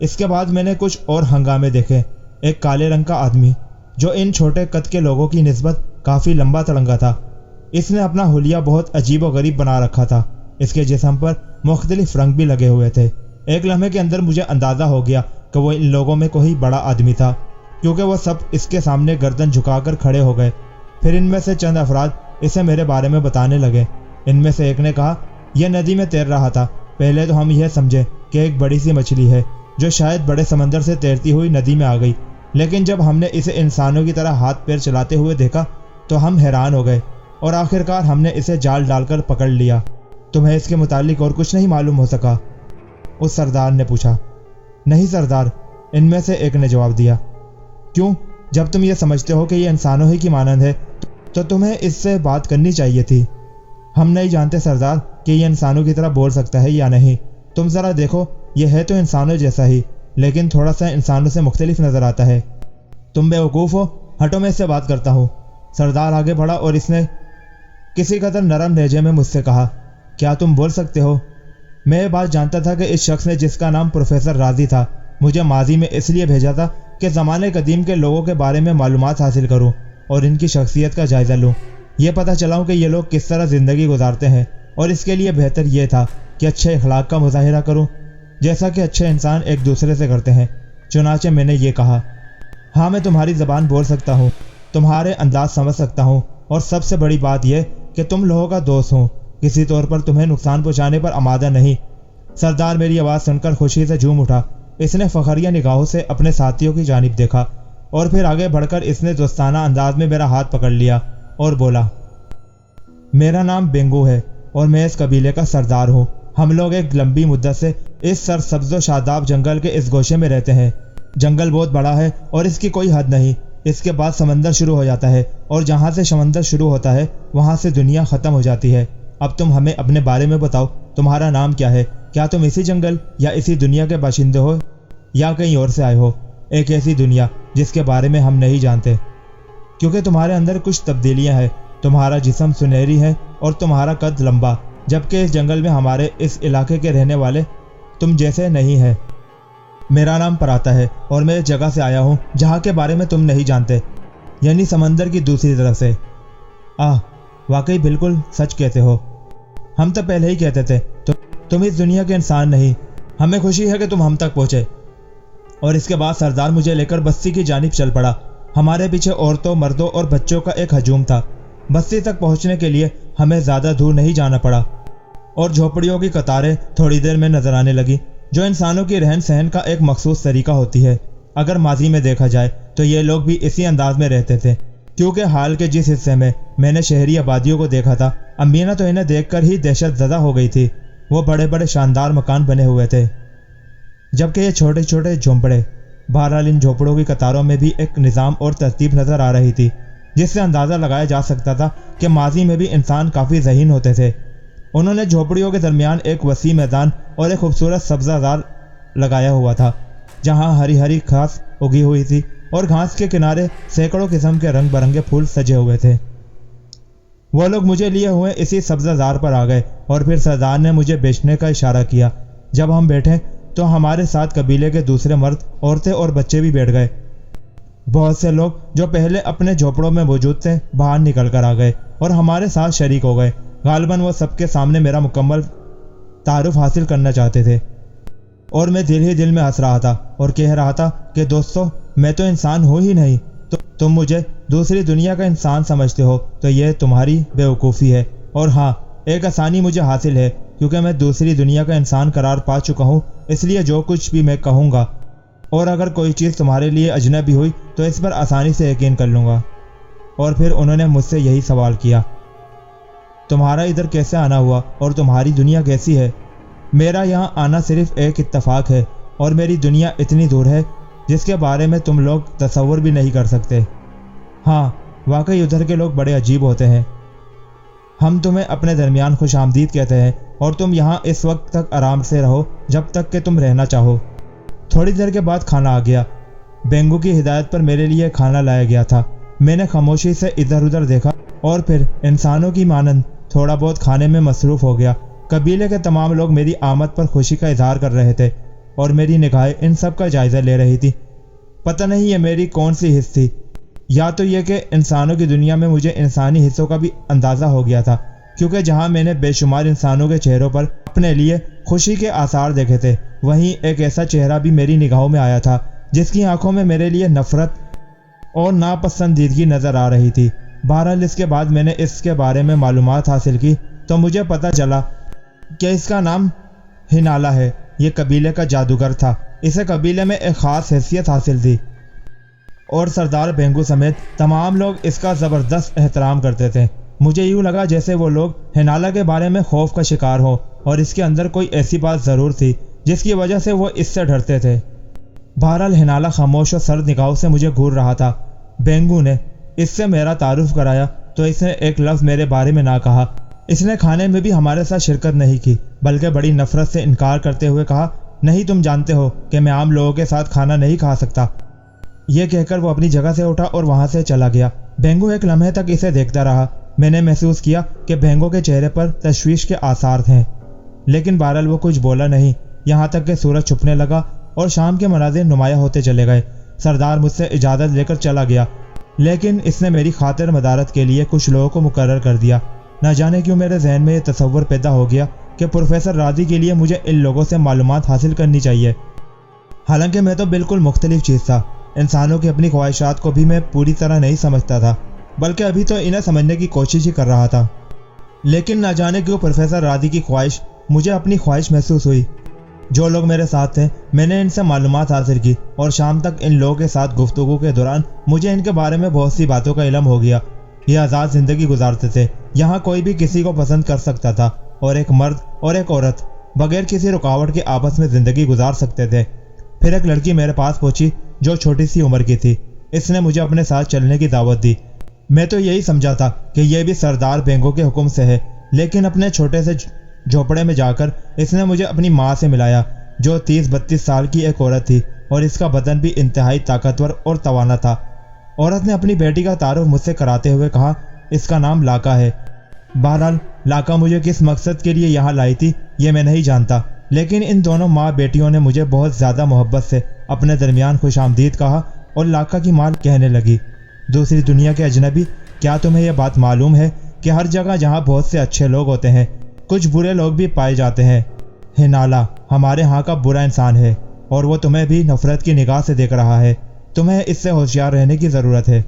اس کے بعد میں نے کچھ اور ہنگامے دیکھے۔ ایک کالے رنگ کا آدمی جو ان چھوٹے قد کے لوگوں کی نسبت کافی لمبا تڑنگا تھا۔ اس نے اپنا حلیہ بہت عجیب و غریب بنا رکھا تھا۔ اس کے جسم پر مختلف رنگ بھی لگے ہوئے تھے۔ ایک لمحے کے اندر مجھے اندازہ ہو گیا کہ وہ ان لوگوں میں کوئی بڑا آدمی تھا، کیونکہ وہ سب اس کے سامنے گردن جھکا کر کھڑے ہو گئے۔ پھر ان میں سے چند افراد اسے میرے بارے میں بتانے لگے۔ ان میں سے ایک نے کہا، یہ ندی میں تیر رہا تھا۔ پہلے تو ہم یہ سمجھے کہ ایک بڑی سی مچھلی ہے جو شاید بڑے سمندر سے تیرتی ہوئی ندی میں آ گئی، لیکن جب ہم نے اسے انسانوں کی طرح ہاتھ پیر چلاتے ہوئے دیکھا تو ہم حیران ہو گئے، اور آخرکار ہم نے اسے جال ڈال کر پکڑ لیا۔ تمہیں اس کے متعلق اور کچھ نہیں معلوم ہو سکا؟ اس سردار نے پوچھا۔ نہیں سردار، ان میں سے ایک نے جواب دیا۔ کیوں؟ جب تم یہ سمجھتے ہو کہ یہ انسانوں ہی کی مانند ہے تو تمہیں اس سے بات کرنی چاہیے تھی۔ ہم نہیں جانتے سردار کہ یہ انسانوں کی طرح بول سکتا ہے یا نہیں۔ تم ذرا دیکھو، یہ ہے تو انسانوں جیسا ہی، لیکن تھوڑا سا انسانوں سے مختلف نظر آتا ہے۔ تم بیوقوف ہو، ہٹو میں اس سے بات کرتا ہوں۔ سردار آگے بڑھا اور اس نے کسی قدر نرم لہجے میں مجھ سے کہا، کیا تم بول سکتے ہو؟ میں یہ بات جانتا تھا کہ اس شخص نے، جس کا نام پروفیسر راضی تھا، مجھے ماضی میں اس لیے بھیجا تھا کہ زمانے قدیم کے لوگوں کے بارے میں معلومات حاصل کروں اور ان کی شخصیت کا جائزہ لوں، یہ پتہ چلاؤں کہ یہ لوگ کس طرح زندگی گزارتے ہیں، اور اس کے لیے بہتر یہ تھا کہ اچھے اخلاق کا مظاہرہ کروں، جیسا کہ اچھے انسان ایک دوسرے سے کرتے ہیں۔ چنانچہ میں نے یہ کہا، ہاں میں تمہاری زبان بول سکتا ہوں، تمہارے انداز سمجھ سکتا ہوں، اور سب سے بڑی بات یہ کہ تم لوگوں کا دوست ہوں، کسی طور پر تمہیں نقصان پہنچانے پر آمادہ نہیں۔ سردار میری آواز سن کر خوشی سے جھوم اٹھا۔ اس نے فخریہ نگاہوں سے اپنے ساتھیوں کی جانب دیکھا اور پھر آگے بڑھ کر اس نے دوستانہ انداز میں میرا ہاتھ پکڑ لیا اور بولا، میرا نام بینگو ہے اور میں اس قبیلے کا سردار ہوں۔ ہم لوگ ایک لمبی مدت سے اس سرسبز و شاداب جنگل کے اس گوشے میں رہتے ہیں۔ جنگل بہت بڑا ہے اور اس کی کوئی حد نہیں۔ اس کے بعد سمندر شروع ہو جاتا ہے، اور جہاں سے سمندر شروع ہوتا ہے وہاں سے دنیا ختم ہو جاتی ہے۔ اب تم ہمیں اپنے بارے میں بتاؤ، تمہارا نام کیا ہے؟ کیا تم اسی جنگل یا اسی دنیا کے باشندے ہو یا کہیں اور سے آئے ہو؟ ایک ایسی دنیا جس کے بارے میں ہم نہیں جانتے، کیونکہ تمہارے اندر کچھ تبدیلیاں ہیں۔ تمہارا جسم سنہری ہے اور تمہارا قد لمبا، جبکہ اس جنگل میں ہمارے اس علاقے کے رہنے والے تم جیسے نہیں ہیں۔ میرا نام پراتا ہے اور میں اس جگہ سے آیا ہوں جہاں کے بارے میں تم نہیں جانتے، یعنی سمندر کی دوسری طرف سے۔ واقعی بالکل سچ کہتے ہو، ہم تو پہلے ہی کہتے تھے تم اس دنیا کے انسان نہیں۔ ہمیں خوشی ہے کہ تم ہم تک پہنچے۔ اور اس کے بعد سردار مجھے لے کر بستی کی جانب چل پڑا۔ ہمارے پیچھے عورتوں، مردوں اور بچوں کا ایک ہجوم تھا۔ بستی تک پہنچنے کے لیے ہمیں زیادہ دور نہیں جانا پڑا، اور جھوپڑیوں کی قطاریں تھوڑی دیر میں نظر آنے لگی، جو انسانوں کی رہن سہن کا ایک مخصوص طریقہ ہوتی ہے۔ اگر ماضی میں دیکھا جائے تو یہ لوگ بھی اسی انداز میں رہتے تھے، کیونکہ حال کے جس حصے میں نے شہری آبادیوں کو دیکھا تھا، امینا تو انہیں دیکھ کر ہی دہشت زدہ ہو گئی تھی۔ وہ بڑے بڑے شاندار مکان بنے ہوئے تھے، جبکہ یہ چھوٹے چھوٹے جھونپڑے۔ بہرحال ان جھونپڑوں کی قطاروں میں بھی ایک نظام اور ترتیب نظر آ رہی تھی، جس سے اندازہ لگایا جا سکتا تھا کہ ماضی میں بھی انسان کافی ذہین ہوتے تھے۔ انہوں نے جھونپڑیوں کے درمیان ایک وسیع میدان اور ایک خوبصورت سبزہ زار لگایا ہوا تھا، جہاں ہری ہری گھاس اگی ہوئی تھی، اور گھاس کے کنارے سینکڑوں قسم کے رنگ برنگے پھول سجے ہوئے تھے۔ وہ لوگ مجھے لیے ہوئے اسی سبزہ زار پر آ گئے، اور پھر سردار نے مجھے بیچنے کا اشارہ کیا۔ جب ہم بیٹھے تو ہمارے ساتھ قبیلے کے دوسرے مرد، عورتیں اور بچے بھی بیٹھ گئے۔ بہت سے لوگ جو پہلے اپنے جھونپڑوں میں موجود تھے باہر نکل کر آ گئے اور ہمارے ساتھ شریک ہو گئے۔ غالباً وہ سب کے سامنے میرا مکمل تعارف حاصل کرنا چاہتے تھے، اور میں دل ہی دل میں ہنس رہا تھا اور کہہ رہا تھا کہ دوستو، میں تو انسان ہوں ہی نہیں، تم مجھے دوسری دنیا کا انسان سمجھتے ہو تو یہ تمہاری بیوقوفی ہے۔ اور ہاں، ایک آسانی مجھے حاصل ہے، کیونکہ میں دوسری دنیا کا انسان قرار پا چکا ہوں، اس لیے جو کچھ بھی میں کہوں گا، اور اگر کوئی چیز تمہارے لیے اجنبی ہوئی تو اس پر آسانی سے یقین کر لوں گا۔ اور پھر انہوں نے مجھ سے یہی سوال کیا، تمہارا ادھر کیسے آنا ہوا اور تمہاری دنیا کیسی ہے؟ میرا یہاں آنا صرف ایک اتفاق ہے، اور میری دنیا اتنی دور ہے جس کے بارے میں تم لوگ تصور بھی نہیں کر سکتے۔ ہاں، واقعی ادھر کے لوگ بڑے عجیب ہوتے ہیں۔ ہم تمہیں اپنے درمیان خوش آمدید کہتے ہیں، اور تم یہاں اس وقت تک آرام سے رہو جب تک کہ تم رہنا چاہو۔ تھوڑی دیر کے بعد کھانا آ گیا۔ بینگو کی ہدایت پر میرے لیے کھانا لایا گیا تھا۔ میں نے خاموشی سے ادھر ادھر دیکھا اور پھر انسانوں کی مانند تھوڑا بہت کھانے میں مصروف ہو گیا۔ قبیلے کے تمام لوگ میری آمد پر خوشی کا اظہار کر رہے تھے۔ اور میری نگاہیں ان سب کا جائزہ لے رہی تھی۔ پتہ نہیں یہ میری کون سی حس تھی، یا تو یہ کہ انسانوں کی دنیا میں مجھے انسانی حصوں کا بھی اندازہ ہو گیا تھا، کیونکہ جہاں میں نے بے شمار انسانوں کے چہروں پر اپنے لیے خوشی کے آثار دیکھے تھے، وہیں ایک ایسا چہرہ بھی میری نگاہوں میں آیا تھا جس کی آنکھوں میں میرے لیے نفرت اور ناپسندیدگی نظر آ رہی تھی۔ بہرحال اس کے بعد میں نے اس کے بارے میں معلومات حاصل کی تو مجھے پتہ چلا کہ اس کا نام ہنالا ہے۔ یہ قبیلے کا جادوگر تھا، اسے قبیلے میں ایک خاص حیثیت حاصل تھی اور سردار بینگو سمیت تمام لوگ اس کا زبردست احترام کرتے تھے۔ مجھے یوں لگا جیسے وہ لوگ ہنالا کے بارے میں خوف کا شکار ہو اور اس کے اندر کوئی ایسی بات ضرور تھی جس کی وجہ سے وہ اس سے ڈرتے تھے۔ بہرحال ہنالا خاموش و سرد نگاہوں سے مجھے گھور رہا تھا۔ بینگو نے اس سے میرا تعارف کرایا تو اس نے ایک لفظ میرے بارے میں نہ کہا۔ اس نے کھانے میں بھی ہمارے ساتھ شرکت نہیں کی، بلکہ بڑی نفرت سے انکار کرتے ہوئے کہا، نہیں تم جانتے ہو کہ میں عام لوگوں کے ساتھ کھانا نہیں کھا سکتا۔ یہ کہہ کر وہ اپنی جگہ سے اٹھا اور وہاں سے چلا گیا۔ بینگو ایک لمحے تک اسے دیکھتا رہا۔ میں نے محسوس کیا کہ بینگو کے چہرے پر تشویش کے آثار ہیں، لیکن بہرحال وہ کچھ بولا نہیں، یہاں تک کہ سورج چھپنے لگا اور شام کے مناظر نمایاں ہوتے چلے گئے۔ سردار مجھ سے اجازت لے کر چلا گیا، لیکن اس نے میری خاطر مدارت کے لیے کچھ لوگوں کو مقرر کر دیا۔ نہ جانے کیوں میرے ذہن میں یہ تصور پیدا ہو گیا کہ پروفیسر راضی کے لیے مجھے ان لوگوں سے معلومات حاصل کرنی چاہیے، حالانکہ میں تو بالکل مختلف چیز تھا۔ انسانوں کی اپنی خواہشات کو بھی میں پوری طرح نہیں سمجھتا تھا، بلکہ ابھی تو انہیں سمجھنے کی کوشش ہی کر رہا تھا۔ لیکن نہ جانے کیوں پروفیسر راضی کی خواہش مجھے اپنی خواہش محسوس ہوئی۔ جو لوگ میرے ساتھ تھے میں نے ان سے معلومات حاصل کی اور شام تک ان لوگوں کے ساتھ گفتگو کے دوران مجھے ان کے بارے میں بہت سی باتوں کا علم ہو گیا۔ یہ آزاد زندگی گزارتے تھے، یہاں کوئی بھی کسی کو پسند کر سکتا تھا اور ایک مرد اور ایک عورت بغیر کسی رکاوٹ کے آپس میں زندگی گزار سکتے تھے۔ پھر ایک لڑکی میرے پاس پہنچی جو چھوٹی سی عمر کی تھی۔ اس نے مجھے اپنے ساتھ چلنے کی دعوت دی۔ میں تو یہی سمجھا تھا کہ یہ بھی سردار بینگو کے حکم سے ہے، لیکن اپنے چھوٹے سے جھوپڑے میں جا کر اس نے مجھے اپنی ماں سے ملایا، جو 30-32 سال کی ایک عورت تھی اور اس کا بدن بھی انتہائی طاقتور اور توانا تھا۔ عورت نے اپنی بیٹی کا تعارف مجھ سے کراتے ہوئے کہا، اس کا نام لاکا ہے۔ بہرحال لاکا مجھے کس مقصد کے لیے یہاں لائی تھی یہ میں نہیں جانتا، لیکن ان دونوں ماں بیٹیوں نے مجھے بہت زیادہ محبت سے اپنے درمیان خوش آمدید کہا اور لاکا کی ماں کہنے لگی، دوسری دنیا کے اجنبی، کیا تمہیں یہ بات معلوم ہے کہ ہر جگہ جہاں بہت سے اچھے لوگ ہوتے ہیں کچھ برے لوگ بھی پائے جاتے ہیں؟ ہنالا ہمارے ہاں کا برا انسان ہے اور وہ تمہیں بھی نفرت کی نگاہ سے دیکھ رہا ہے، تمہیں اس سے ہوشیار رہنے کی ضرورت ہے۔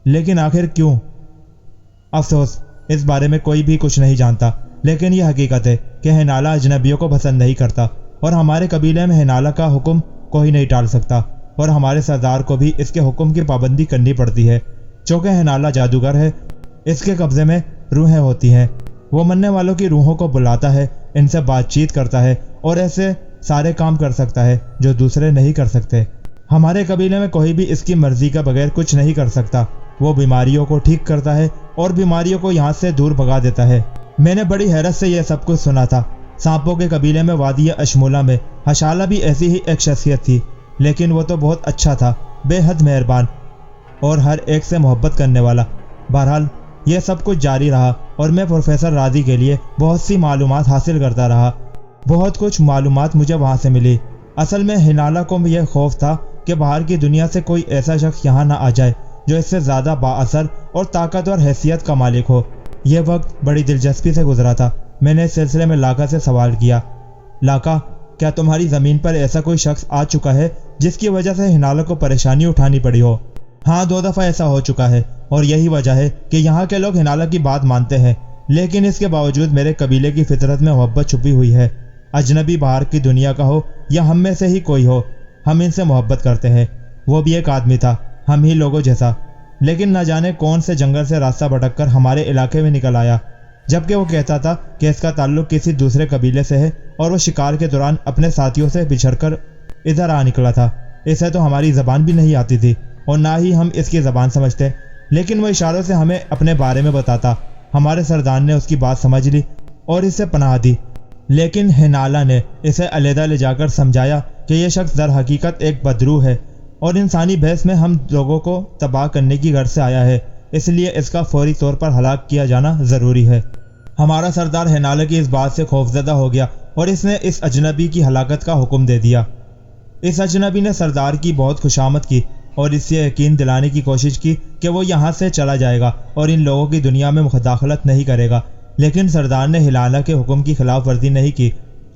لیکن آخر کیوں؟ افسوس، اس بارے میں کوئی بھی کچھ نہیں جانتا، لیکن یہ حقیقت ہے کہ ہنالا اجنبیوں کو پسند نہیں کرتا اور ہمارے قبیلے میں ہنالا کا حکم کوئی نہیں ٹال سکتا اور ہمارے سردار کو بھی اس کے حکم کی پابندی کرنی پڑتی ہے۔ چونکہ ہنالا جادوگر ہے، اس کے قبضے میں روحیں ہوتی ہیں، وہ مرنے والوں کی روحوں کو بلاتا ہے، ان سے بات چیت کرتا ہے اور ایسے سارے کام کر سکتا ہے جو دوسرے نہیں کر سکتے۔ ہمارے قبیلے میں کوئی بھی اس کی مرضی کا بغیر کچھ نہیں کر سکتا۔ وہ بیماریوں کو ٹھیک کرتا ہے اور بیماریوں کو یہاں سے دور بھگا دیتا ہے۔ میں نے بڑی حیرت سے یہ سب کچھ سنا تھا۔ سانپوں کے قبیلے میں وادی اشمولہ میں ہشالہ بھی ایسی ہی ایک شخصیت تھی، لیکن وہ تو بہت اچھا تھا، بے حد مہربان اور ہر ایک سے محبت کرنے والا۔ بہرحال یہ سب کچھ جاری رہا اور میں پروفیسر راضی کے لیے بہت سی معلومات حاصل کرتا رہا۔ بہت کچھ معلومات مجھے وہاں سے ملی۔ اصل میں ہنالا کو یہ خوف تھا کہ باہر کی دنیا سے کوئی ایسا شخص یہاں نہ آ جائے جو اس سے زیادہ بااثر اور طاقتور حیثیت کا مالک ہو۔ یہ وقت بڑی دلچسپی سے گزرا تھا۔ میں نے اس سلسلے میں لاکا سے سوال کیا، لاکا، کیا تمہاری زمین پر ایسا کوئی شخص آ چکا ہے جس کی وجہ سے ہنالا کو پریشانی اٹھانی پڑی ہو؟ ہاں، 2 دفعہ ایسا ہو چکا ہے اور یہی وجہ ہے کہ یہاں کے لوگ ہنالا کی بات مانتے ہیں، لیکن اس کے باوجود میرے قبیلے کی فطرت میں محبت چھپی ہوئی ہے۔ اجنبی باہر کی دنیا کا ہو یا ہم میں سے ہی کوئی ہو، ہم ان سے محبت کرتے ہیں۔ وہ بھی ایک آدمی تھا، ہم ہی لوگوں جیسا، لیکن نہ جانے کون سے جنگل سے راستہ بھٹک کر ہمارے علاقے میں نکل آیا، جبکہ وہ کہتا تھا کہ اس کا تعلق کسی دوسرے قبیلے سے ہے اور وہ شکار کے دوران اپنے ساتھیوں سے بچھڑ کر ادھر آ نکلا تھا۔ اسے تو ہماری زبان بھی نہیں آتی تھی اور نہ ہی ہم اس کی زبان سمجھتے، لیکن وہ اشاروں سے ہمیں اپنے بارے میں بتاتا۔ ہمارے سردار نے اس کی بات سمجھ لی اور اسے پناہ دی، لیکن ہنالا نے اسے علیحدہ لے جا کر سمجھایا کہ یہ شخص در حقیقت ایک بدروح ہے اور انسانی بحث میں ہم لوگوں کو تباہ کرنے کی غرض سے آیا ہے، اس لیے اس کا فوری طور پر ہلاک کیا جانا ضروری ہے۔ ہمارا سردار ہنالا کی اس بات سے خوفزدہ ہو گیا اور اس نے اس اجنبی کی ہلاکت کا حکم دے دیا۔ اس اجنبی نے سردار کی بہت خوشامد کی اور اس سے یقین دلانے کی کوشش کی کہ وہ یہاں سے چلا جائے گا اور ان لوگوں کی دنیا میں مداخلت نہیں کرے گا، لیکن سردار نے ہلالہ کے حکم کی خلاف ورزی نہیں کی۔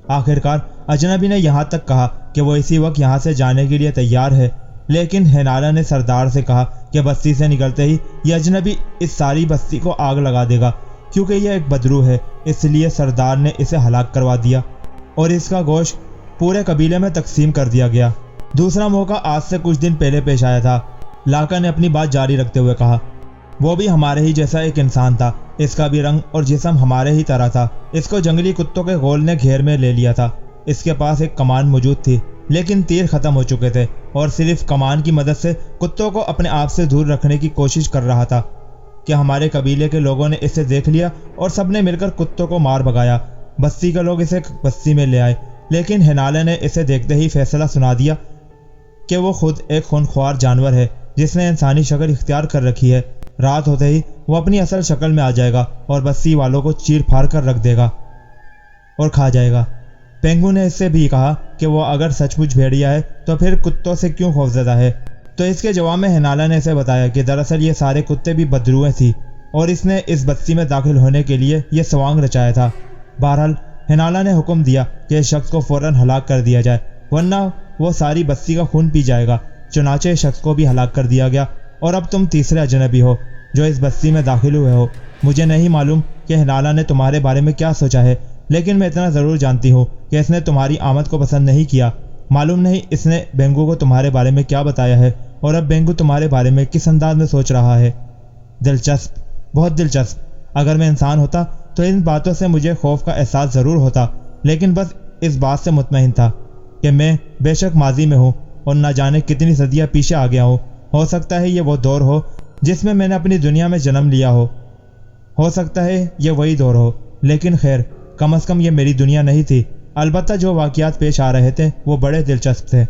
آخرکار اجنبی نے یہاں تک کہا کہ وہ اسی وقت یہاں سے جانے کے لیے تیار ہے، لیکن ہلالہ نے سردار سے کہا کہ بستی سے نکلتے ہی یہ اجنبی اس ساری بستی کو آگ لگا دے گا، کیونکہ یہ ایک بدرو ہے، اس لیے سردار نے اسے ہلاک کروا دیا اور اس کا گوشت پورے قبیلے میں تقسیم کر دیا گیا۔ دوسرا موقع آج سے کچھ دن پہلے پیش آیا تھا۔ لاکا نے اپنی بات جاری رکھتے ہوئے کہا، وہ بھی ہمارے ہی جیسا ایک انسان تھا، اس کا بھی رنگ اور جسم ہمارے ہی طرح تھا۔ اس کو جنگلی کتوں کے غول نے گھیر میں لے لیا تھا۔ اس کے پاس ایک کمان موجود تھی، لیکن تیر ختم ہو چکے تھے اور صرف کمان کی مدد سے کتوں کو اپنے آپ سے دور رکھنے کی کوشش کر رہا تھا کہ ہمارے قبیلے کے لوگوں نے اسے دیکھ لیا اور سب نے مل کر کتوں کو مار بھگایا۔ بستی کے لوگ اسے بستی میں لے آئے، لیکن ہنالے نے اسے دیکھتے ہی فیصلہ سنا دیا کہ وہ خود ایک خونخوار جانور ہے جس نے انسانی شکل اختیار کر رکھی ہے۔ رات ہوتے ہی وہ اپنی اصل شکل میں آ جائے گا اور بستی والوں کو چیر پھاڑ کر رکھ دے گا اور کھا جائے گا۔ پینگو نے اس سے بھی کہا کہ وہ اگر سچ مچ بھیڑیا ہے تو پھر کتوں سے کیوں خوفزدہ ہے؟ تو اس کے جواب میں ہنالا نے اسے بتایا کہ دراصل یہ سارے کتے بھی بدروئیں تھی اور اس نے اس بستی میں داخل ہونے کے لیے یہ سوانگ رچایا تھا۔ بہرحال ہنالا نے حکم دیا کہ اس شخص کو فوراً ہلاک کر دیا جائے، ورنہ وہ ساری بستی کا خون پی جائے گا۔ چنانچہ اس شخص کو بھی ہلاک کر دیا گیا اور اب تم تیسرے اجنبی ہو جو اس بستی میں داخل ہوئے ہو۔ مجھے نہیں معلوم کہ ہنالا نے تمہارے بارے میں کیا سوچا ہے، لیکن میں اتنا ضرور جانتی ہوں کہ اس نے تمہاری آمد کو پسند نہیں کیا۔ معلوم نہیں اس نے بینگو کو تمہارے بارے میں کیا بتایا ہے اور اب بینگو تمہارے بارے میں کس انداز میں سوچ رہا ہے۔ دلچسپ، بہت دلچسپ۔ اگر میں انسان ہوتا تو ان باتوں سے مجھے خوف کا احساس ضرور ہوتا، لیکن بس اس بات سے مطمئن تھا کہ میں بے شک ماضی میں ہوں اور نہ جانے کتنی صدیاں پیچھے آ گیا ہوں۔ ہو سکتا ہے یہ وہ دور ہو جس میں نے اپنی دنیا میں جنم لیا ہو سکتا ہے یہ وہی دور ہو، لیکن خیر کم از کم یہ میری دنیا نہیں تھی۔ البتہ جو واقعات پیش آ رہے تھے وہ بڑے دلچسپ تھے۔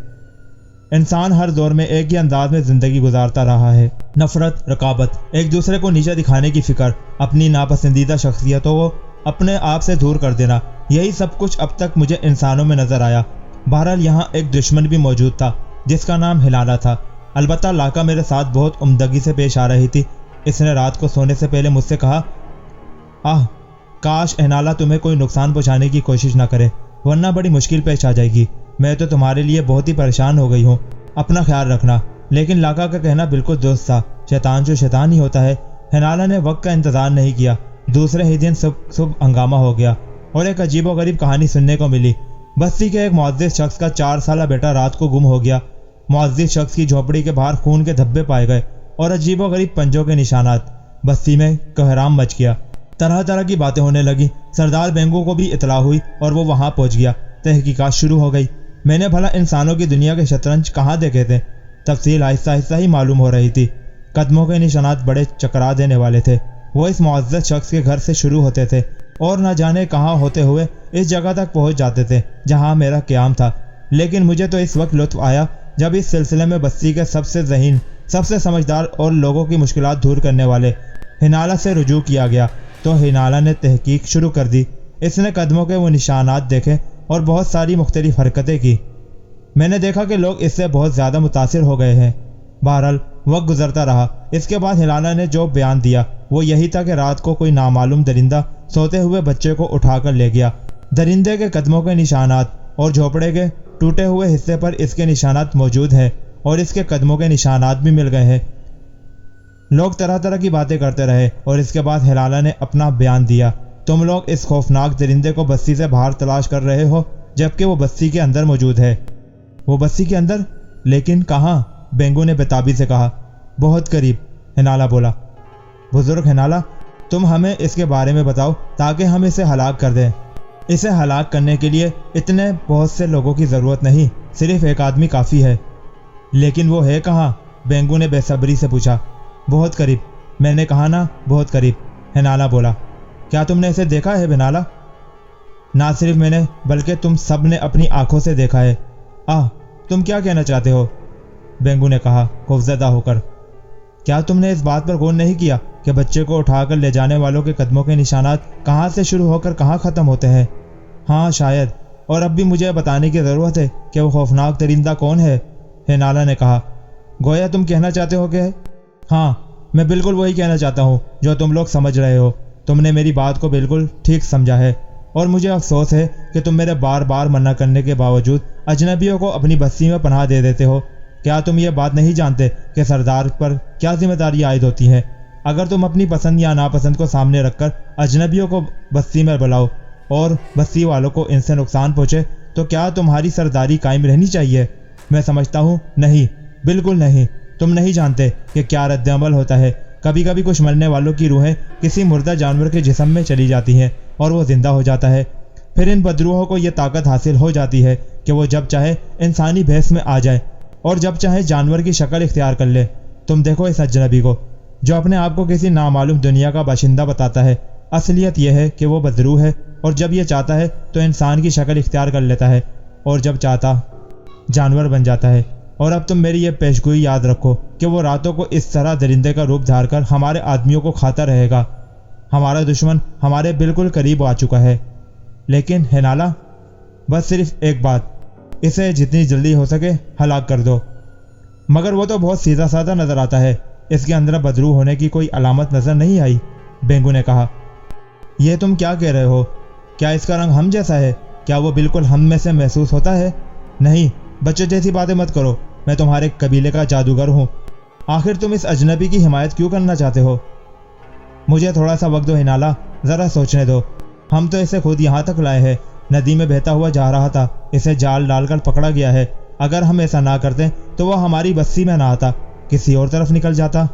انسان ہر دور میں ایک ہی انداز میں زندگی گزارتا رہا ہے۔ نفرت، رقابت، ایک دوسرے کو نیچا دکھانے کی فکر، اپنی ناپسندیدہ شخصیتوں کو اپنے آپ سے دور کر دینا، یہی سب کچھ اب تک مجھے انسانوں میں نظر آیا۔ بہرحال یہاں ایک دشمن بھی موجود تھا جس کا نام ہلالا تھا۔ البتہ لاکا میرے ساتھ بہت عمدگی سے پیش آ رہی تھی۔ اس نے رات کو سونے سے پہلے مجھ سے کہا، کاش ہنالا تمہیں کوئی نقصان پہنچانے کی کوشش نہ کرے، ورنہ بڑی مشکل پیش آ جائے گی۔ میں تو تمہارے لیے بہت ہی پریشان ہو گئی ہوں، اپنا خیال رکھنا۔ لیکن لاکا کا کہنا بالکل درست تھا، شیطان جو شیطان ہی ہوتا ہے۔ ہنالا نے وقت کا انتظار نہیں کیا، دوسرے ہی دن صبح ہنگامہ ہو گیا اور ایک عجیب و غریب کہانی سننے کو ملی۔ بستی کے ایک معزز شخص کا 4 سالہ بیٹا رات کو گم ہو گیا۔ معزز شخص کی جھونپڑی کے باہر خون کے دھبے پائے گئے اور عجیب و غریب پنجوں کے نشانات۔ بستی میں کوہرام مچ گیا، طرح طرح کی باتیں ہونے لگی۔ سردار بینگو کو بھی اطلاع ہوئی اور وہ وہاں پہنچ گیا۔ تحقیقات شروع ہو گئی۔ میں نے بھلا انسانوں کی دنیا کے شطرنج کہاں دیکھے تھے؟ تفصیل آہستہ آہستہ ہی معلوم ہو رہی تھی۔ قدموں کے نشانات بڑے چکرا دینے والے تھے۔ وہ اس معزز شخص کے گھر سے شروع ہوتے تھے اور نہ جانے کہاں ہوتے ہوئے اس جگہ تک پہنچ جاتے تھے جہاں میرا قیام تھا۔ لیکن مجھے تو اس وقت لطف آیا جب اس سلسلے میں بستی کے سب سے ذہین، سب سے سمجھدار اور لوگوں کی مشکلات دور کرنے والے ہنالا سے رجوع کیا گیا تو ہنالا نے تحقیق شروع کر دی۔ اس نے قدموں کے وہ نشانات دیکھے اور بہت ساری مختلف حرکتیں کی۔ میں نے دیکھا کہ لوگ اس سے بہت زیادہ متاثر ہو گئے ہیں۔ بہرحال وقت گزرتا رہا۔ اس کے بعد ہنالا نے جو بیان دیا وہ یہی تھا کہ رات کو کوئی نامعلوم درندہ سوتے ہوئے بچے کو اٹھا کر لے گیا۔ درندے کے قدموں کے نشانات اور جھوپڑے کے ٹوٹے ہوئے حصے پر اس کے نشانات موجود ہیں اور اس کے قدموں کے نشانات بھی مل گئے ہیں۔ لوگ طرح طرح کی باتیں کرتے رہے اور اس کے بعد ہنالا نے اپنا بیان دیا۔ تم لوگ اس خوفناک درندے کو بستی سے باہر تلاش کر رہے ہو جبکہ وہ بستی کے اندر موجود ہے۔ وہ بستی کے اندر؟ لیکن کہاں؟ بینگو نے بتابی سے کہا۔ بہت قریب، ہنالا بولا۔ بزرگ ہنالا، تم ہمیں اس کے بارے میں بتاؤ تاکہ ہم اسے ہلاک کر دیں۔ اسے ہلاک کرنے کے لیے اتنے بہت سے لوگوں کی ضرورت نہیں، صرف ایک آدمی کافی ہے۔ لیکن وہ ہے کہاں؟ بینگو نے بے صبری سے پوچھا۔ بہت قریب، میں نے کہا نا بہت قریب، ہنالا بولا۔ کیا تم نے اسے دیکھا ہے ہنالا؟ نہ صرف میں نے بلکہ تم سب نے اپنی آنکھوں سے دیکھا ہے۔ تم کیا کہنا چاہتے ہو؟ بینگو نے کہا خوفزدہ ہو کر۔ کیا تم نے اس بات پر غور نہیں کیا کہ بچے کو اٹھا کر لے جانے والوں کے قدموں کے نشانات کہاں سے شروع ہو کر کہاں ختم ہوتے ہیں؟ ہاں شاید، اور اب بھی مجھے بتانے کی ضرورت ہے کہ وہ خوفناک درندہ کون ہے؟ ہینالا نے کہا۔ گویا تم کہنا چاہتے ہو کہ… ہاں، میں بالکل وہی کہنا چاہتا ہوں جو تم لوگ سمجھ رہے ہو۔ تم نے میری بات کو بالکل ٹھیک سمجھا ہے، اور مجھے افسوس ہے کہ تم میرے بار بار منع کرنے کے باوجود اجنبیوں کو اپنی بستی میں پناہ دے دیتے ہو۔ کیا تم یہ بات نہیں جانتے کہ سردار پر کیا ذمہ داری عائد ہوتی ہے؟ اگر تم اپنی پسند یا ناپسند کو سامنے رکھ کر اجنبیوں کو بستی میں بلاؤ اور بستی والوں کو ان سے نقصان پہنچے تو کیا تمہاری سرداری قائم رہنی چاہیے؟ میں سمجھتا ہوں نہیں، بالکل نہیں۔ تم نہیں جانتے کہ کیا رد عمل ہوتا ہے۔ کبھی کبھی کچھ مرنے والوں کی روحیں کسی مردہ جانور کے جسم میں چلی جاتی ہیں اور وہ زندہ ہو جاتا ہے۔ پھر ان بدروحوں کو یہ طاقت حاصل ہو جاتی ہے کہ وہ جب چاہے انسانی بھیس میں آ جائے اور جب چاہے جانور کی شکل اختیار کر لے۔ تم دیکھو اس اجنبی کو جو اپنے آپ کو کسی نامعلوم دنیا کا باشندہ بتاتا ہے۔ اصلیت یہ ہے کہ وہ بدروح ہے، اور جب یہ چاہتا ہے تو انسان کی شکل اختیار کر لیتا ہے، اور جب چاہتا جانور بن جاتا ہے۔ اور اب تم میری یہ پیشگوئی یاد رکھو کہ وہ راتوں کو اس طرح درندے کا روپ دھار کر ہمارے آدمیوں کو کھاتا رہے گا۔ ہمارا دشمن ہمارے بالکل قریب آ چکا ہے۔ لیکن ہینالا، بس صرف ایک بات، اسے جتنی جلدی ہو سکے ہلاک کر دو۔ مگر وہ تو بہت سیدھا سادہ نظر آتا ہے، اس کے اندر بدروح ہونے کی کوئی علامت نظر نہیں آئی، بینگو نے کہا۔ یہ تم کیا کہہ رہے ہو؟ کیا اس کا رنگ ہم جیسا ہے؟ کیا وہ بالکل ہم میں سے محسوس ہوتا ہے؟ نہیں، بچوں جیسی باتیں مت کرو، میں تمہارے قبیلے کا جادوگر ہوں۔ آخر تم اس اجنبی کی حمایت کیوں کرنا چاہتے ہو؟ مجھے تھوڑا سا وقت دو ہینالا، ذرا سوچنے دو۔ ہم تو اسے خود یہاں تک لائے ہیں، ندی میں بہتا ہوا جا رہا تھا، اسے جال ڈال کر پکڑا گیا ہے۔ اگر ہم ایسا نہ کرتے تو وہ ہماری بستی میں نہ آتا، کسی اور طرف نکل جاتا۔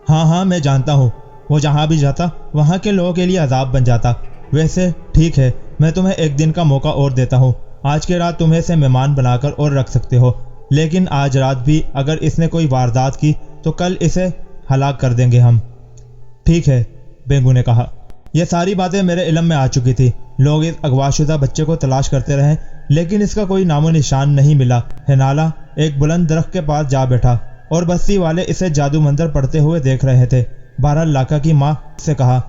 ہاں میں جانتا ہوں، وہ جہاں بھی جاتا وہاں کے لوگوں کے لیے عذاب بن جاتا۔ ویسے ٹھیک ہے، میں تمہیں ایک دن کا موقع اور دیتا ہوں۔ آج کی رات تم اسے مہمان بنا کر اور رکھ سکتے ہو، لیکن آج رات بھی اگر اس نے کوئی واردات کی تو کل اسے ہلاک کر دیں گے ہم۔ ٹھیک ہے، بینگو نے کہا۔ یہ ساری باتیں میرے علم میں آ چکی تھی۔ لوگ اس اغوا شدہ بچے کو تلاش کرتے رہے، لیکن اس کا کوئی نام و نشان نہیں ملا۔ ہینالا ایک بلند درخت کے پاس جا بیٹھا اور بستی والے اسے جادو منتر پڑھتے ہوئے دیکھ رہے تھے۔ بہرحال لاکا کی ماں سے کہا،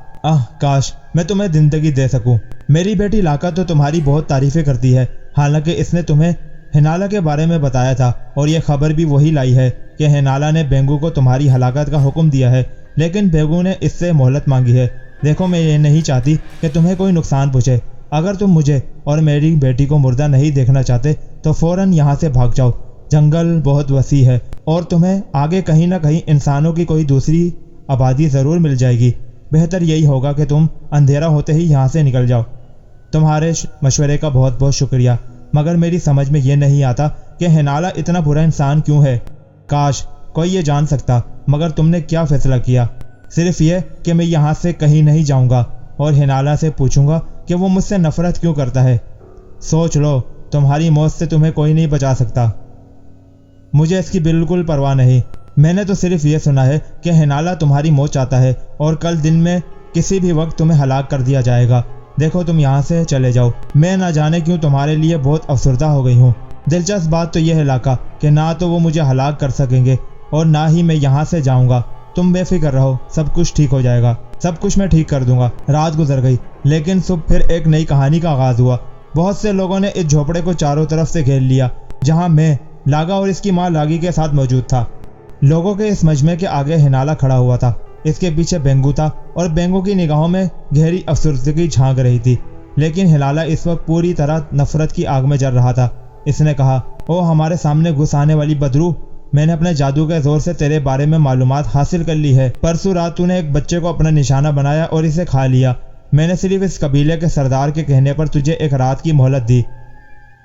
کاش میں تمہیں زندگی دے سکوں۔ میری بیٹی لاکا تو تمہاری بہت تعریفیں کرتی ہے، حالانکہ اس نے تمہیں ہینالا کے بارے میں بتایا تھا، اور یہ خبر بھی وہی لائی ہے کہ ہینالا نے بینگو کو تمہاری ہلاکت کا حکم دیا ہے، لیکن بینگو نے اس سے مہلت مانگی ہے۔ دیکھو، میں یہ نہیں چاہتی کہ تمہیں کوئی نقصان پہنچے۔ اگر تم مجھے اور میری بیٹی کو مردہ نہیں دیکھنا چاہتے تو فوراً یہاں سے بھاگ جاؤ۔ جنگل بہت وسیع ہے اور تمہیں آگے کہیں نہ کہیں انسانوں کی کوئی دوسری آبادی ضرور مل جائے گی۔ بہتر یہی ہوگا کہ تم اندھیرا ہوتے ہی یہاں سے نکل جاؤ۔ تمہارے مشورے کا بہت بہت شکریہ، مگر میری سمجھ میں یہ نہیں آتا کہ ہینالا اتنا برا انسان کیوں ہے۔ کاش کوئی یہ جان سکتا، مگر تم نے کیا فیصلہ کیا؟ صرف یہ کہ میں یہاں سے کہیں نہیں جاؤں گا اور ہینالا سے پوچھوں گا کہ وہ مجھ سے نفرت کیوں کرتا ہے۔ سوچ لو، تمہاری موت سے تمہیں کوئی نہیں بچا سکتا۔ مجھے اس کی بالکل پرواہ نہیں۔ میں نے تو صرف یہ سنا ہے کہ ہینالا تمہاری موت چاہتا ہے اور کل دن میں کسی بھی وقت تمہیں ہلاک کر دیا جائے گا۔ دیکھو، تم یہاں سے چلے جاؤ۔ میں نہ جانے کیوں تمہارے لیے بہت افسردہ ہو گئی ہوں۔ دلچسپ بات تو یہ ہے لاکا کہ نہ تو وہ مجھے ہلاک کر سکیں گے اور نہ ہی میں یہاں سے جاؤں گا۔ تم بے فکر رہو، سب کچھ ٹھیک ہو جائے گا، سب کچھ میں ٹھیک کر دوں گا۔ رات گزر گئی، لیکن صبح پھر ایک نئی کہانی کا آغاز ہوا۔ بہت سے لوگوں نے اس جھوپڑے کو چاروں طرف سے گھیر لیا، جہاں میں لاگا اور اس کی ماں لاگی کے ساتھ موجود تھا۔ لوگوں کے اس مجمع کے آگے ہینالا کھڑا ہوا تھا، اس کے پیچھے بینگو تھا، اور بینگو کی نگاہوں میں گہری افسردگی جھانک رہی تھی۔ لیکن ہینالا اس وقت پوری طرح نفرت کی آگ میں جل رہا تھا۔ اس نے کہا، او ہمارے سامنے گھس آنے والی بدروح، میں نے اپنے جادو کے زور سے تیرے بارے میں معلومات حاصل کر لی ہے۔ پرسوں رات تو نے ایک بچے کو اپنا نشانہ بنایا اور اسے کھا لیا۔ میں نے صرف اس قبیلے کے سردار کے کہنے پر تجھے ایک رات کی مہلت دی،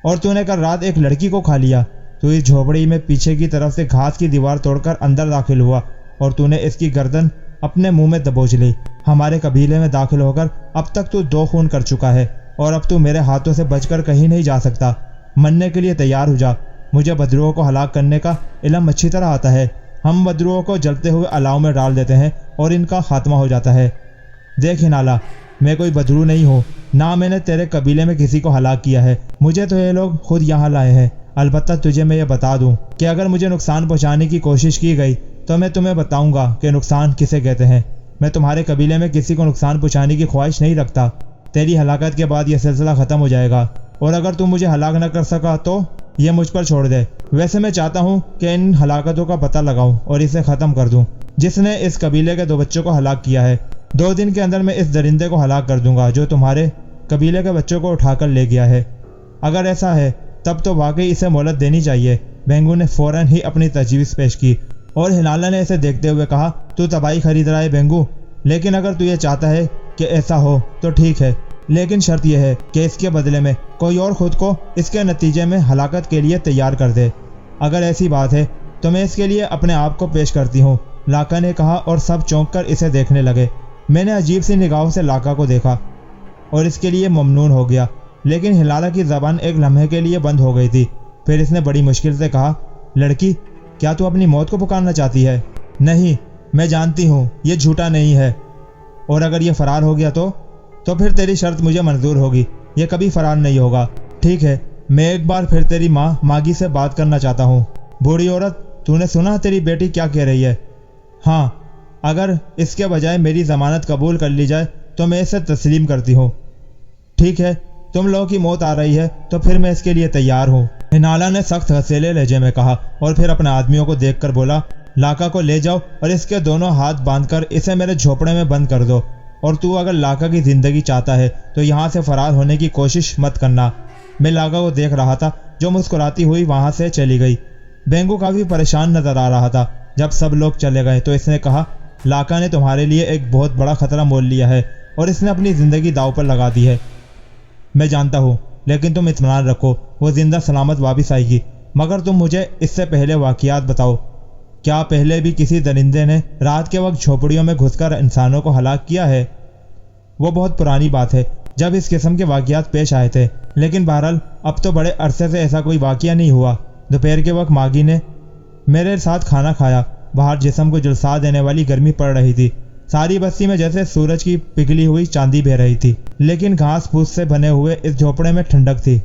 اور تو نے کل رات ایک لڑکی کو کھا لیا۔ تو اس جھوپڑی میں پیچھے کی طرف سے گھاس کی دیوار توڑ کر اندر داخل ہوا اور تو نے اس کی گردن اپنے منہ میں دبوچ لی۔ ہمارے قبیلے میں داخل ہو کر اب تک تو 2 خون کر چکا ہے، اور اب تو میرے ہاتھوں سے بچ کر کہیں نہیں جا سکتا۔ مرنے کے لیے تیار ہو جا۔ مجھے بدروحوں کو ہلاک کرنے کا علم اچھی طرح آتا ہے۔ ہم بدروحوں کو جلتے ہوئے الاؤ میں ڈال دیتے ہیں اور ان کا خاتمہ ہو جاتا ہے۔ دیکھ ہینالا، میں کوئی بدروح نہیں ہوں، نہ میں نے تیرے قبیلے میں کسی کو ہلاک کیا ہے۔ مجھے تو یہ لوگ خود یہاں لائے ہیں۔ البتہ تجھے میں یہ بتا دوں کہ اگر مجھے نقصان پہنچانے کی کوشش کی گئی تو میں تمہیں بتاؤں گا کہ نقصان کسے کہتے ہیں۔ میں تمہارے قبیلے میں کسی کو نقصان پہنچانے کی خواہش نہیں رکھتا۔ تیری ہلاکت کے بعد یہ سلسلہ ختم ہو جائے گا۔ اور اگر تم مجھے ہلاک نہ کر سکا تو یہ مجھ پر چھوڑ دے۔ ویسے میں چاہتا ہوں کہ ان ہلاکتوں کا پتہ لگاؤں اور اسے ختم کر دوں جس نے اس قبیلے کے 2 بچوں کو ہلاک کیا ہے۔ 2 دن کے اندر میں اس درندے کو ہلاک کر دوں گا جو تمہارے قبیلے کے بچوں کو اٹھا کر لے گیا ہے۔ اگر ایسا ہے تب تو واقعی اسے مہلت دینی چاہیے۔ بینگو نے فوراً ہی اپنی تجویز پیش کی اور ہلالا نے اسے دیکھتے ہوئے کہا، تو تباہی خرید رہا ہے بینگو، لیکن اگر تو یہ چاہتا ہے کہ ایسا ہو تو ٹھیک ہے، لیکن شرط یہ ہے کہ اس کے بدلے میں کوئی اور خود کو اس کے نتیجے میں ہلاکت کے لیے تیار کر دے۔ اگر ایسی بات ہے تو میں اس کے لیے اپنے آپ کو پیش کرتی ہوں، لاکا نے کہا اور سب چونک کر اسے دیکھنے لگے۔ میں نے عجیب سی نگاہوں سے لاکا کو دیکھا اور اس کے لیے ممنون ہو گیا، لیکن ہلالا کی زبان ایک لمحے کے لیے بند ہو گئی تھی۔ پھر اس نے بڑی مشکل سے کہا، لڑکی، کیا تو اپنی موت کو پکارنا چاہتی ہے؟ نہیں، میں جانتی ہوں یہ جھوٹا نہیں ہے، اور اگر یہ فرار ہو گیا تو پھر تیری شرط مجھے منظور ہوگی، یہ کبھی فرار نہیں ہوگا۔ ٹھیک ہے، میں ایک بار پھر تیری ماں ماگی سے بات کرنا چاہتا ہوں۔ بوڑھی عورت، تو نے سنا تیری بیٹی کیا کہہ رہی ہے؟ ہاں، اگر اس کے بجائے میری ضمانت قبول کر لی جائے تو میں اسے تسلیم کرتی ہوں۔ ٹھیک ہے، تم لوگوں کی موت آ رہی ہے تو پھر میں اس کے لیے تیار ہوں، ہنالا نے سخت ہسیلے لہجے میں کہا اور پھر اپنے آدمیوں کو دیکھ کر بولا، لاکا کو لے جاؤ اور اس کے دونوں ہاتھ باندھ کر اسے میرے جھوپڑے میں بند کر دو، اور تو اگر لاکا کی زندگی چاہتا ہے تو یہاں سے فرار ہونے کی کوشش مت کرنا۔ میں لاکا کو دیکھ رہا تھا جو مسکراتی ہوئی وہاں سے چلی گئی۔ بینگو کافی پریشان نظر آ رہا تھا۔ جب سب لوگ چلے گئے تو اس نے کہا، لاکا نے تمہارے لیے ایک بہت بڑا خطرہ مول لیا ہے اور اس نے اپنی زندگی داؤ پر لگا دی ہے۔ میں جانتا ہوں، لیکن تم اطمینان رکھو، وہ زندہ سلامت واپس آئے گی۔ مگر تم مجھے اس سے پہلے واقعات بتاؤ، کیا پہلے بھی کسی درندے نے رات کے وقت جھوپڑیوں میں گھس کر انسانوں کو ہلاک کیا ہے؟ وہ بہت پرانی بات ہے جب اس قسم کے واقعات پیش آئے تھے، لیکن بہرحال اب تو بڑے عرصے سے ایسا کوئی واقعہ نہیں ہوا۔ دوپہر کے وقت ماگی نے میرے ساتھ کھانا کھایا۔ باہر جسم کو جلسا دینے والی گرمی پڑ رہی تھی۔ ساری بستی میں جیسے سورج کی پگھلی ہوئی چاندی بہہ رہی تھی، لیکن گھاس پھوس سے بنے ہوئے اس جھوپڑے میں ٹھنڈک تھی۔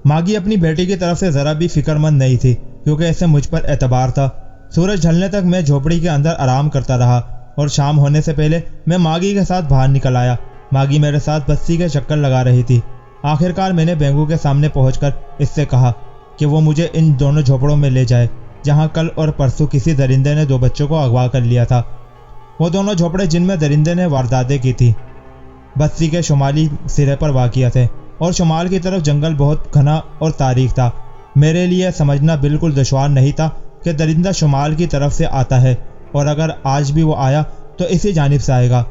ماگی اپنی بیٹی کی طرف سے ذرا بھی فکر مند نہیں تھی، کیونکہ اسے مجھ پر اعتبار تھا۔ سورج ڈھلنے تک میں جھوپڑی کے اندر آرام کرتا رہا اور شام ہونے سے پہلے میں ماگی کے ساتھ باہر نکل آیا۔ ماگی میرے ساتھ بستی کے چکر لگا رہی تھی۔ آخرکار میں نے بینگو کے سامنے پہنچ کر اس سے کہا کہ وہ مجھے ان دونوں جھوپڑوں میں لے جائے جہاں کل اور پرسوں کسی درندے نے 2 بچوں کو اغوا کر لیا تھا۔ وہ دونوں جھوپڑے جن میں درندے نے وارداتیں کی تھی بستی کے شمالی سرے پر واقع تھے، اور شمال کی طرف جنگل بہت گھنا اور تاریک تھا۔ میرے لیے سمجھنا بالکل دشوار نہیں تھا کہ درندہ شمال کی طرف سے آتا ہے، اور اگر آج بھی وہ آیا تو اسی جانب سے آئے گا۔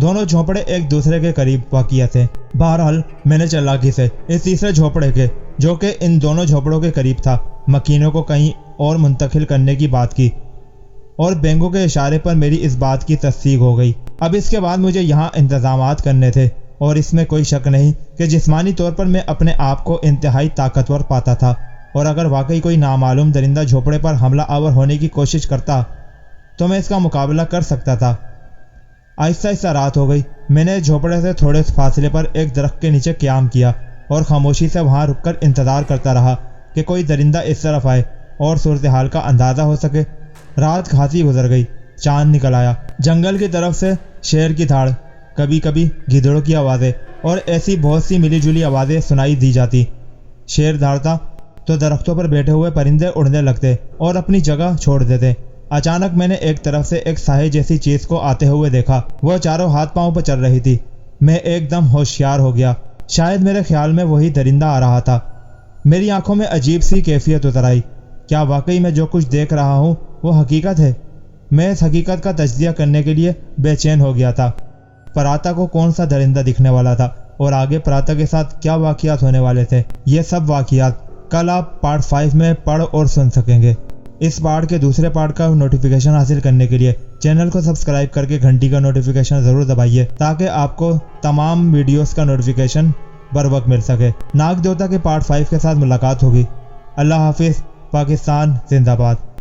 دونوں جھوپڑے ایک دوسرے کے قریب واقع تھے۔ بہرحال میں نے چالاکی سے اس تیسرے جھوپڑے کے، جو کہ ان دونوں جھوپڑوں کے قریب تھا، مکینوں کو کہیں اور منتقل کرنے کی بات کی، اور بینگو کے اشارے پر میری اس بات کی تصدیق ہو گئی۔ اب اس کے بعد مجھے یہاں انتظامات کرنے تھے، اور اس میں کوئی شک نہیں کہ جسمانی طور پر میں اپنے آپ کو انتہائی طاقتور پاتا تھا، اور اگر واقعی کوئی نامعلوم درندہ جھوپڑے پر حملہ آور ہونے کی کوشش کرتا تو میں اس کا مقابلہ کر سکتا تھا۔ آہستہ آہستہ رات ہو گئی۔ میں نے جھوپڑے سے تھوڑے فاصلے پر ایک درخت کے نیچے قیام کیا اور خاموشی سے وہاں رک کر انتظار کرتا رہا کہ کوئی درندہ اس طرف آئے اور صورتحال کا اندازہ ہو سکے۔ رات گھاسی گزر گئی، چاند نکل آیا۔ جنگل کی طرف سے شیر کی دھاڑ، کبھی کبھی گدڑوں کی آوازیں اور ایسی بہت سی ملی جلی آوازیں سنائی دی جاتی۔ شیر دھاڑتا تو درختوں پر بیٹھے ہوئے پرندے اڑنے لگتے اور اپنی جگہ چھوڑ دیتے۔ اچانک میں نے ایک طرف سے ایک سائے جیسی چیز کو آتے ہوئے دیکھا۔ وہ چاروں ہاتھ پاؤں پر چل رہی تھی۔ میں ایک دم ہوشیار ہو گیا۔ شاید میرے خیال میں وہی درندہ آ رہا تھا۔ میری آنکھوں میں عجیب سی کیفیت اتر آئی۔ کیا واقعی میں جو کچھ دیکھ رہا ہوں وہ حقیقت ہے؟ میں اس حقیقت کا تجزیہ کرنے کے لیے بے چین ہو گیا تھا۔ پراتا کو کون سا درندہ دکھنے والا تھا اور آگے پراتا کے ساتھ کیا واقعات ہونے والے تھے، یہ سب واقعات کل آپ پارٹ 5 میں پڑھ اور سن سکیں گے۔ اس پارٹ کے دوسرے پارٹ کا نوٹیفیکیشن حاصل کرنے کے لیے چینل کو سبسکرائب کر کے گھنٹی کا نوٹیفیکیشن ضرور دبائیے تاکہ آپ کو تمام ویڈیوز کا نوٹیفیکیشن بر وقت مل سکے۔ ناگ دیوتا کے پارٹ 5 کے ساتھ ملاقات ہوگی۔ اللہ حافظ۔ پاکستان زندہ باد۔